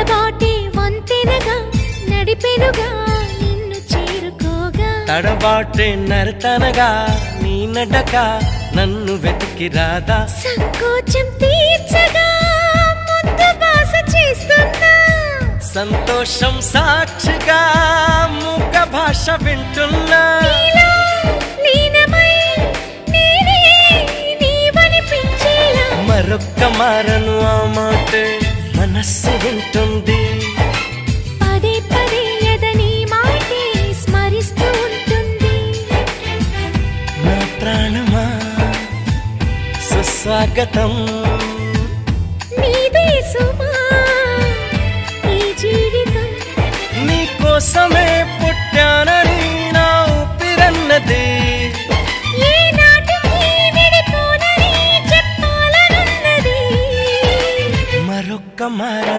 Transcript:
ఎడబాటే వంతెనగా నడిపెనుగా నిన్ను చేరుకోగా తడబాటే నరతనగా నీ నడక నన్ను వెతికి రాదా సంకోచం తీర్చగా ముద్దు బాస చేస్తున్నా సంతోషం సాక్షిగా మూక భాష వింటున్నా మరొక్క మారను ఆ మాటే మనస్సు వింటుంది పదే పదే ఎదని మాటే స్మరిస్తూ ఉంటుంది నా ప్రాణమా సుస్వాగతం నీదే సుమా ఈ జీవితం నీ కోసమే పుట్టానని నా ఊపిరన్నది మరొక్క మార